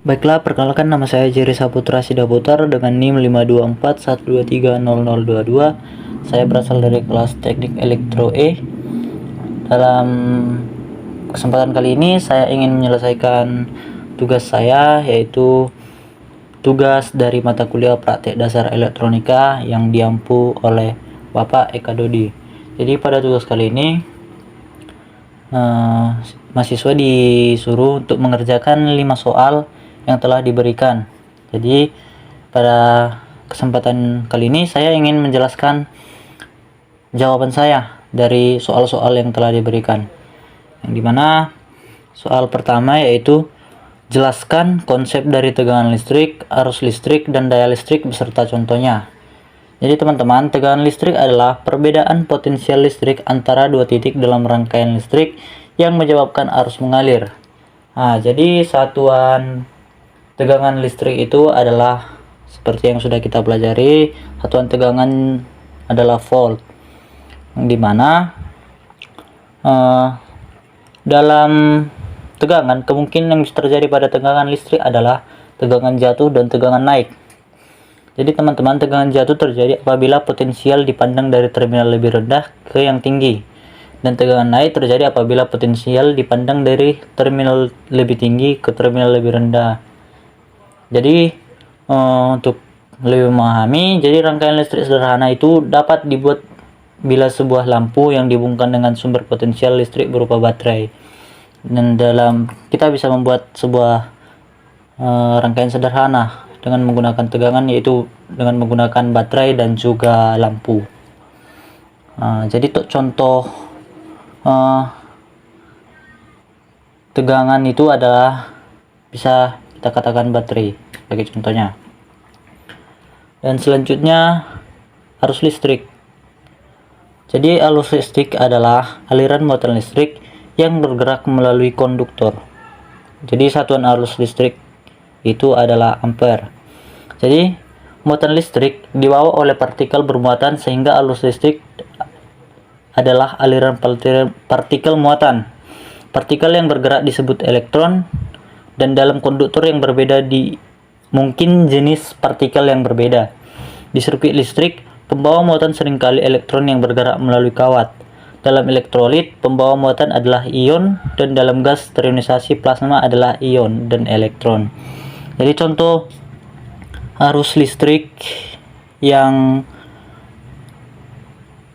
Baiklah, perkenalkan nama saya Jerry Saputra Sidaputar dengan NIM 52412300022. Saya berasal dari kelas Teknik Elektro E. Dalam kesempatan kali ini saya ingin menyelesaikan tugas saya, yaitu tugas dari mata kuliah Praktek Dasar Elektronika yang diampu oleh Bapak Eka Dodi. Jadi pada tugas kali ini mahasiswa disuruh untuk mengerjakan 5 soal yang telah diberikan. Jadi pada kesempatan kali ini saya ingin menjelaskan jawaban saya dari soal-soal yang telah diberikan, yang dimana soal pertama yaitu jelaskan konsep dari tegangan listrik, arus listrik, dan daya listrik beserta contohnya. Jadi teman-teman, tegangan listrik adalah perbedaan potensial listrik antara dua titik dalam rangkaian listrik yang menyebabkan arus mengalir. Jadi satuan tegangan listrik itu adalah seperti yang sudah kita pelajari, satuan tegangan adalah volt, yang dimana dalam tegangan kemungkinan yang terjadi pada tegangan listrik adalah tegangan jatuh dan tegangan naik. Jadi teman-teman, tegangan jatuh terjadi apabila potensial dipandang dari terminal lebih rendah ke yang tinggi, dan tegangan naik terjadi apabila potensial dipandang dari terminal lebih tinggi ke terminal lebih rendah. Jadi untuk lebih memahami, jadi rangkaian listrik sederhana itu dapat dibuat bila sebuah lampu yang dihubungkan dengan sumber potensial listrik berupa baterai. Dan kita bisa membuat sebuah rangkaian sederhana dengan menggunakan tegangan, yaitu dengan menggunakan baterai dan juga lampu. Jadi untuk contoh tegangan itu adalah bisa kita katakan baterai sebagai contohnya. Dan selanjutnya arus listrik. Jadi arus listrik adalah aliran muatan listrik yang bergerak melalui konduktor. Jadi satuan arus listrik itu adalah ampere. Jadi muatan listrik dibawa oleh partikel bermuatan, sehingga arus listrik adalah aliran partikel muatan. Partikel yang bergerak disebut elektron, dan dalam konduktor yang berbeda mungkin jenis partikel yang berbeda. Di sirkuit listrik, pembawa muatan seringkali elektron yang bergerak melalui kawat. Dalam elektrolit, pembawa muatan adalah ion, dan dalam gas terionisasi plasma adalah ion dan elektron. Jadi contoh arus listrik yang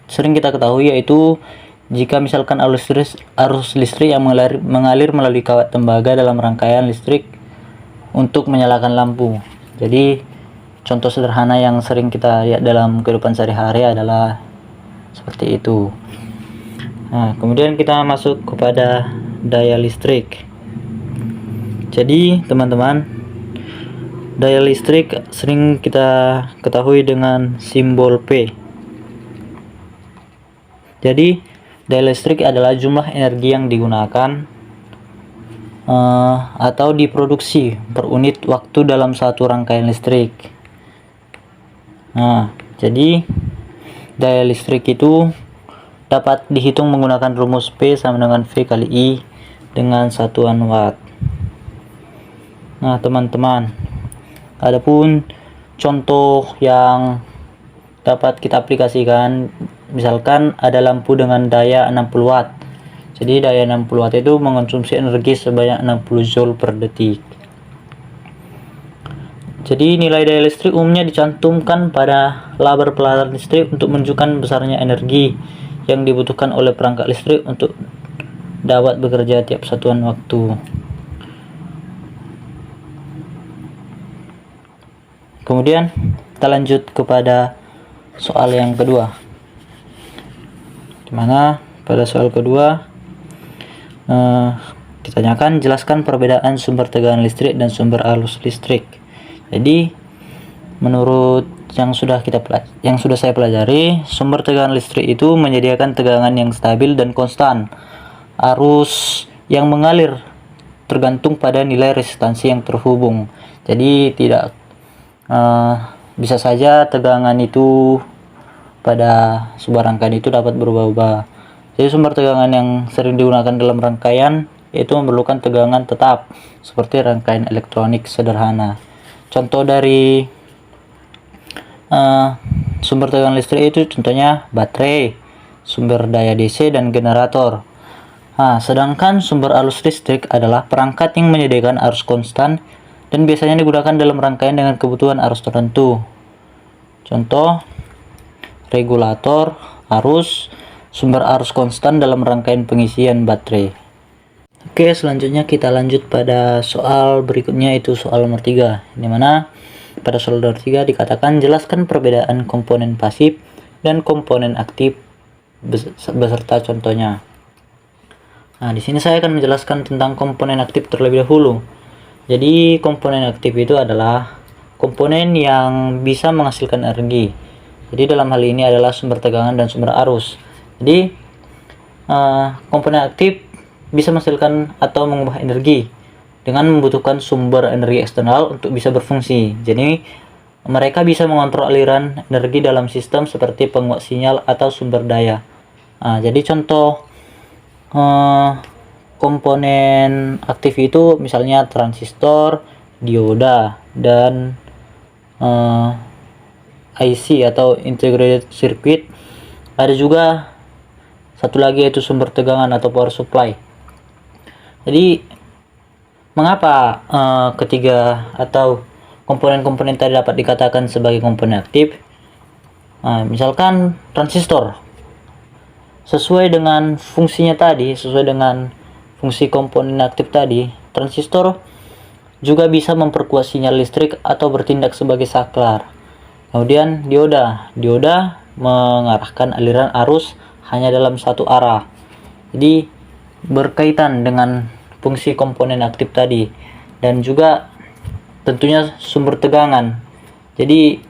sering kita ketahui yaitu jika misalkan arus listrik yang mengalir melalui kawat tembaga dalam rangkaian listrik untuk menyalakan lampu. Jadi contoh sederhana yang sering kita lihat dalam kehidupan sehari-hari adalah seperti itu. Kemudian kita masuk kepada daya listrik. Jadi teman-teman, daya listrik sering kita ketahui dengan simbol P. Jadi daya listrik adalah jumlah energi yang digunakan atau diproduksi per unit waktu dalam satu rangkaian listrik. Jadi daya listrik itu dapat dihitung menggunakan rumus P sama dengan V kali I dengan satuan watt. Teman-teman, adapun contoh yang dapat kita aplikasikan, misalkan ada lampu dengan daya 60 watt. Jadi daya 60 watt itu mengonsumsi energi sebanyak 60 joule per detik. Jadi nilai daya listrik umumnya dicantumkan pada labar pelayaran listrik untuk menunjukkan besarnya energi yang dibutuhkan oleh perangkat listrik untuk dapat bekerja tiap satuan waktu. Kemudian kita lanjut kepada soal yang kedua, dimana pada soal kedua ditanyakan jelaskan perbedaan sumber tegangan listrik dan sumber arus listrik. Jadi menurut yang sudah saya pelajari, sumber tegangan listrik itu menyediakan tegangan yang stabil dan konstan. Arus yang mengalir tergantung pada nilai resistansi yang terhubung. Jadi tidak bisa saja tegangan itu pada sebuah rangkaian itu dapat berubah-ubah. Jadi sumber tegangan yang sering digunakan dalam rangkaian yaitu memerlukan tegangan tetap seperti rangkaian elektronik sederhana. Contoh dari sumber tegangan listrik itu contohnya baterai, sumber daya DC, dan generator. Sedangkan sumber arus listrik adalah perangkat yang menyediakan arus konstan dan biasanya digunakan dalam rangkaian dengan kebutuhan arus tertentu. Contoh, regulator arus, sumber arus konstan dalam rangkaian pengisian baterai. Oke, selanjutnya kita lanjut pada soal berikutnya, itu soal nomor 3, di mana pada soal nomor 3 dikatakan jelaskan perbedaan komponen pasif dan komponen aktif beserta contohnya. Di sini saya akan menjelaskan tentang komponen aktif terlebih dahulu. Jadi komponen aktif itu adalah komponen yang bisa menghasilkan energi. Jadi dalam hal ini adalah sumber tegangan dan sumber arus. Jadi komponen aktif bisa menghasilkan atau mengubah energi dengan membutuhkan sumber energi eksternal untuk bisa berfungsi. Jadi mereka bisa mengontrol aliran energi dalam sistem seperti penguat sinyal atau sumber daya. Jadi contoh komponen aktif itu misalnya transistor, dioda, dan IC atau integrated circuit. Ada juga satu lagi yaitu sumber tegangan atau power supply. Jadi mengapa ketiga atau komponen-komponen tadi dapat dikatakan sebagai komponen aktif? Misalkan transistor, sesuai dengan fungsinya tadi, sesuai dengan fungsi komponen aktif tadi, transistor juga bisa memperkuat sinyal listrik atau bertindak sebagai saklar. Kemudian dioda mengarahkan aliran arus hanya dalam satu arah. Jadi berkaitan dengan fungsi komponen aktif tadi. Dan juga tentunya sumber tegangan. Jadi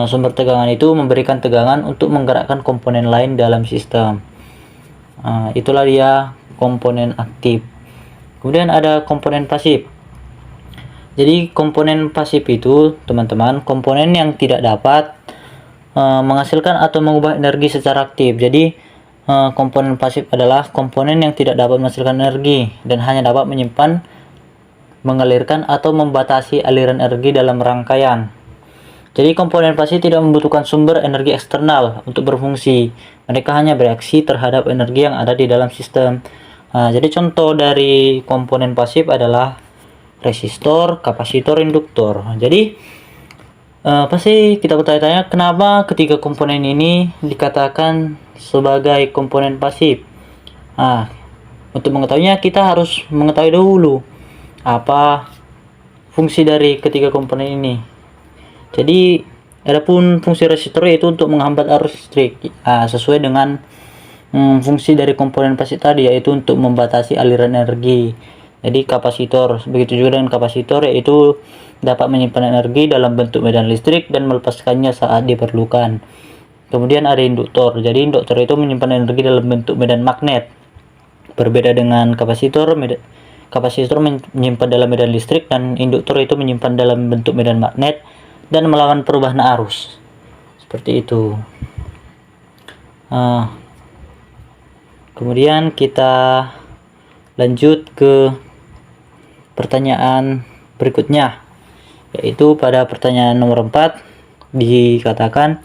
sumber tegangan itu memberikan tegangan untuk menggerakkan komponen lain dalam sistem. Itulah dia komponen aktif. Kemudian ada komponen pasif. Jadi komponen pasif itu teman-teman komponen yang tidak dapat menghasilkan atau mengubah energi secara aktif. Jadi komponen pasif adalah komponen yang tidak dapat menghasilkan energi dan hanya dapat menyimpan, mengalirkan, atau membatasi aliran energi dalam rangkaian. Jadi komponen pasif tidak membutuhkan sumber energi eksternal untuk berfungsi. Mereka hanya bereaksi terhadap energi yang ada di dalam sistem. Jadi contoh dari komponen pasif adalah resistor, kapasitor, induktor. Jadi pasti kita bertanya-tanya kenapa ketiga komponen ini dikatakan sebagai komponen pasif. Untuk mengetahuinya kita harus mengetahui dahulu apa fungsi dari ketiga komponen ini. Jadi adapun fungsi resistor yaitu untuk menghambat arus listrik, sesuai dengan fungsi dari komponen pasif tadi, yaitu untuk membatasi aliran energi. Jadi kapasitor, begitu juga dengan kapasitor, yaitu dapat menyimpan energi dalam bentuk medan listrik dan melepaskannya saat diperlukan. Kemudian ada induktor. Jadi induktor itu menyimpan energi dalam bentuk medan magnet. Berbeda dengan kapasitor, kapasitor menyimpan dalam medan listrik, dan induktor itu menyimpan dalam bentuk medan magnet dan melawan perubahan arus. Seperti itu. Kemudian kita lanjut ke pertanyaan berikutnya, yaitu pada pertanyaan nomor 4 dikatakan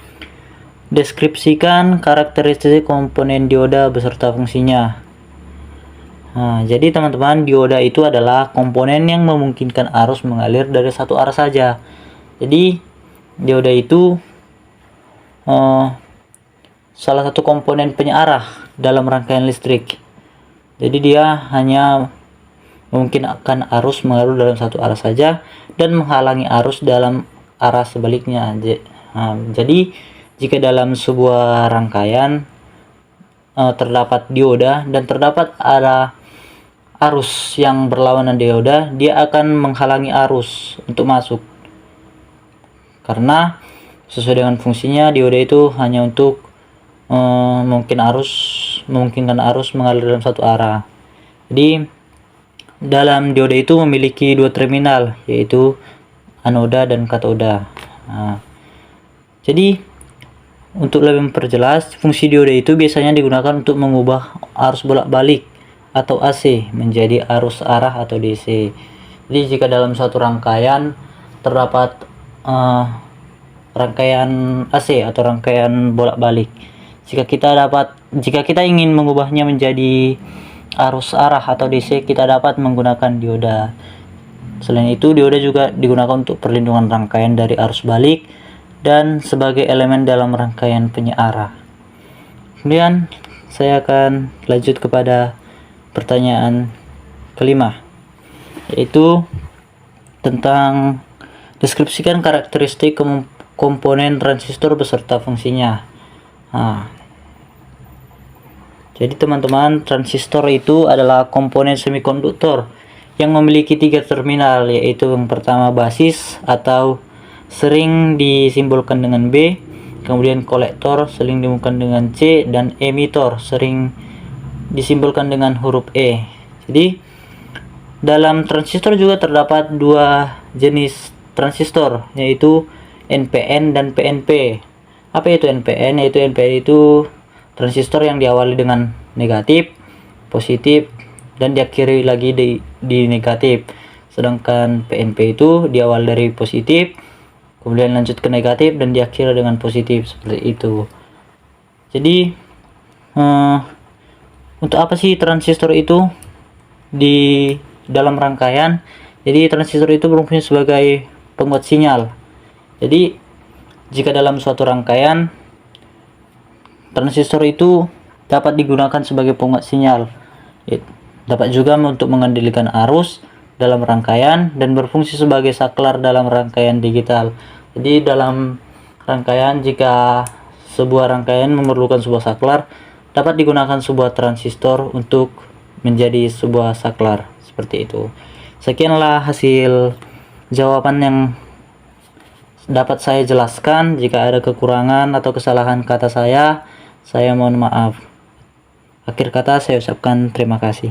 deskripsikan karakteristik komponen dioda beserta fungsinya. Jadi teman-teman, dioda itu adalah komponen yang memungkinkan arus mengalir dari satu arah saja. Jadi dioda itu salah satu komponen penyearah dalam rangkaian listrik. Jadi dia hanya memungkinkan arus mengalir dalam satu arah saja dan menghalangi arus dalam arah sebaliknya. Jadi jika dalam sebuah rangkaian terdapat dioda dan terdapat arus yang berlawanan dioda, dia akan menghalangi arus untuk masuk. Karena sesuai dengan fungsinya, dioda itu hanya untuk memungkinkan arus mengalir dalam satu arah. Jadi dalam dioda itu memiliki dua terminal, yaitu anoda dan katoda. Jadi untuk lebih memperjelas, fungsi dioda itu biasanya digunakan untuk mengubah arus bolak-balik atau AC menjadi arus arah atau DC. Jadi jika dalam suatu rangkaian terdapat rangkaian AC atau rangkaian bolak-balik, jika kita ingin mengubahnya menjadi arus arah atau DC, kita dapat menggunakan dioda. Selain itu, dioda juga digunakan untuk perlindungan rangkaian dari arus balik dan sebagai elemen dalam rangkaian penyearah. Kemudian saya akan lanjut kepada pertanyaan kelima, yaitu tentang deskripsikan karakteristik komponen transistor beserta fungsinya. Jadi teman-teman, transistor itu adalah komponen semikonduktor yang memiliki 3 terminal, yaitu yang pertama basis atau sering disimbolkan dengan B, kemudian kolektor sering disimbolkan dengan C, dan emitor sering disimbolkan dengan huruf E. Jadi dalam transistor juga terdapat 2 jenis transistor, yaitu NPN dan PNP. Apa itu NPN? Yaitu NPN itu transistor yang diawali dengan negatif, positif, dan diakhiri lagi di negatif. Sedangkan PNP itu diawali dari positif, kemudian lanjut ke negatif, dan diakhiri dengan positif, seperti itu. Jadi untuk apa sih transistor itu di dalam rangkaian? Jadi transistor itu berfungsi sebagai penguat sinyal. Jadi jika dalam suatu rangkaian, transistor itu dapat digunakan sebagai penguat sinyal, dapat juga untuk mengendalikan arus dalam rangkaian, dan berfungsi sebagai saklar dalam rangkaian digital. Jadi dalam rangkaian, jika sebuah rangkaian memerlukan sebuah saklar, dapat digunakan sebuah transistor untuk menjadi sebuah saklar, seperti itu. Sekianlah hasil jawaban yang dapat saya jelaskan. Jika ada kekurangan atau kesalahan kata saya mohon maaf. Akhir kata saya ucapkan terima kasih.